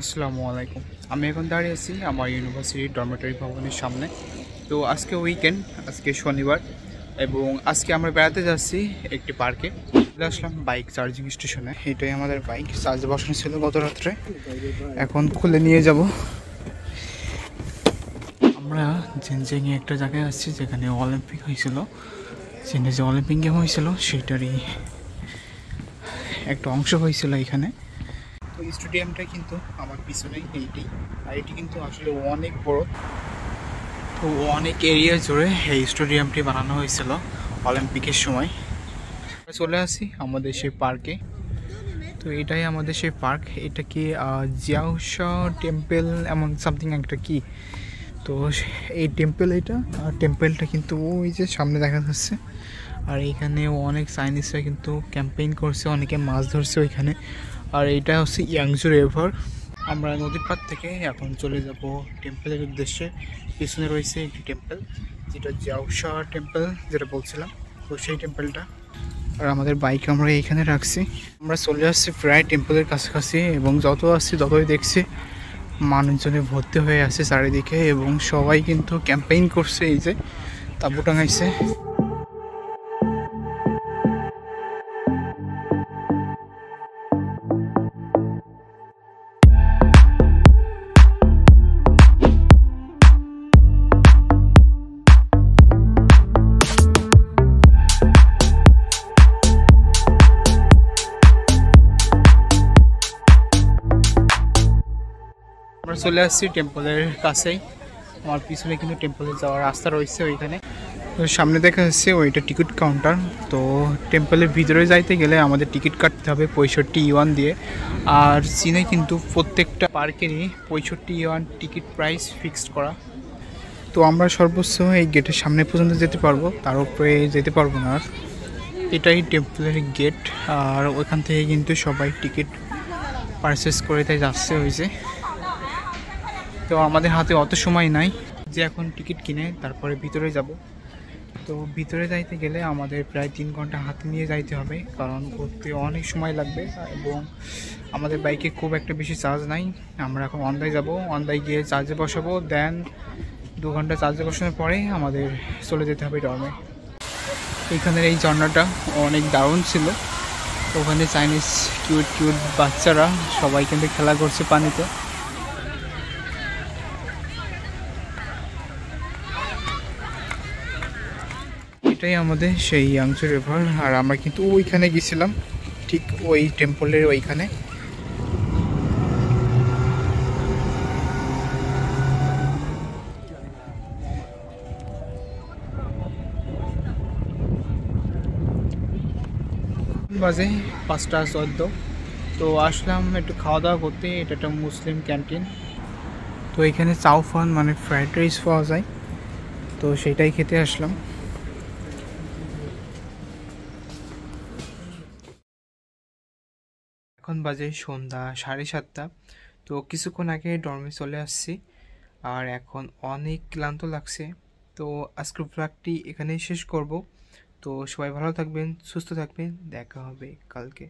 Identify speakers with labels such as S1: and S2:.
S1: আসসালামু আলাইকুম। আমি এখন দাঁড়িয়ে আছি আমার ইউনিভার্সিটির ডরমেটরি ভবনের সামনে। তো আজকে উইকেন্ড, আজকে শনিবার এবং আজকে আমরা বেড়াতে যাচ্ছি একটি পার্কে। চলে আসলাম বাইক চার্জিং স্টেশনে। এটাই আমাদের বাইক চার্জ বসানো ছিল গত রাত্রে, এখন খুলে নিয়ে যাব। আমরা জেনজিংয়ে একটা জায়গায় আসছি যেখানে অলিম্পিক হয়েছিল, চীনে যে অলিম্পিক গেম হয়েছিল সেটারই একটা অংশ হয়েছিল এখানে। তো স্টেডিয়ামটা কিন্তু আমার পিছনেই এইটাই, আর এটি কিন্তু আসলে অনেক বড়। তো অনেক এরিয়া জুড়ে এই স্টেডিয়ামটি বানানো হয়েছিল অলিম্পিকের সময়। চলে আসি আমাদের সেই পার্কে। তো এটাই আমাদের সেই পার্ক। এটা কি জিয়াওশা টেম্পল এমন সামথিং একটা কি। তো এই টেম্পল, এটা টেম্পলটা কিন্তু ওই যে সামনে দেখা যাচ্ছে। আর এখানে অনেক চাইনিজরা কিন্তু ক্যাম্পেইন করছে, অনেকে মাছ ধরছে ওইখানে। আর এটা হচ্ছে ইয়াংজু রিভার। আমরা নদীর পাড় থেকে এখন চলে যাব টেম্পলের উদ্দেশ্যে। পিছনে রয়েছে একটি টেম্পল, যেটা জিয়াওশা টেম্পল যেটা বলছিলাম, তো সেই টেম্পলটা। আর আমাদের বাইক আমরা এইখানে রাখছি। আমরা চলে আসছি প্রায় টেম্পলের কাছাকাছি, এবং যত আসছি ততই দেখছি মানুষজনে ভর্তি হয়ে আছে চারিদিকে, এবং সবাই কিন্তু ক্যাম্পেইন করছে। এই যে তাঁবু টাঙাইছে। আমরা চলে আসছি টেম্পলের কাছেই। আমার পিছনে কিন্তু টেম্পলে যাওয়ার রাস্তা রয়েছে ওইখানে। তো সামনে দেখা যাচ্ছে ওইটা টিকিট কাউন্টার। তো টেম্পলের ভিতরে যাইতে গেলে আমাদের টিকিট কাটতে হবে 65 ইউয়ান দিয়ে। আর চীনে কিন্তু প্রত্যেকটা পার্কেরই 65 ইউয়ান টিকিট প্রাইস ফিক্সড করা। তো আমরা সর্বোচ্চ এই গেটের সামনে পর্যন্ত যেতে পারবো, তার উপরে যেতে পারবো না। আর এটাই টেম্পলের গেট। আর ওইখান থেকে কিন্তু সবাই টিকিট পারচেস করে তাই যাচ্ছে হয়েছে। তো আমাদের হাতে অত সময় নাই যে এখন টিকিট কিনে তারপরে ভিতরে যাব। তো ভিতরে যাইতে গেলে আমাদের প্রায় 3 ঘন্টা হাতে নিয়ে যাইতে হবে, কারণ ঘুরতে অনেক সময় লাগবে। এবং আমাদের বাইকে খুব একটা বেশি চার্জ নাই। আমরা এখন অনলাইন যাব, অনলাইন গিয়ে চার্জে বসাবো, দেন 2 ঘন্টা চার্জে বসানোর পরে আমাদের চলে যেতে হবে ডর্মে। এখানের এই ঝর্ণাটা অনেক দারুণ ছিল। ওখানে চাইনিজ কিউট কিউট বাচ্চারা সবাই কিন্তু খেলা করছে পানিতে। এটাই আমাদের সেই ইয়াংজু রিভার। আর আমরা কিন্তু ওইখানে গেছিলাম, ঠিক ওই টেম্পলের ওইখানে। বাজে 5টা 14। তো আসলাম একটু খাওয়া দাওয়া করতে। এটা একটা মুসলিম ক্যান্টিন। তো এখানে চাউফান মানে ফ্রাইড রাইস পাওয়া যায়, তো সেটাই খেতে আসলাম। এখন বাজে সন্ধ্যা 7:30। তো কিছুক্ষণ আগে ডর্মে চলে আসছি, আর এখন অনেক ক্লান্ত লাগছে। তো আজকের ব্লগটি এখানেই শেষ করব। তো সবাই ভালো থাকবেন, সুস্থ থাকবেন, দেখা হবে কালকে।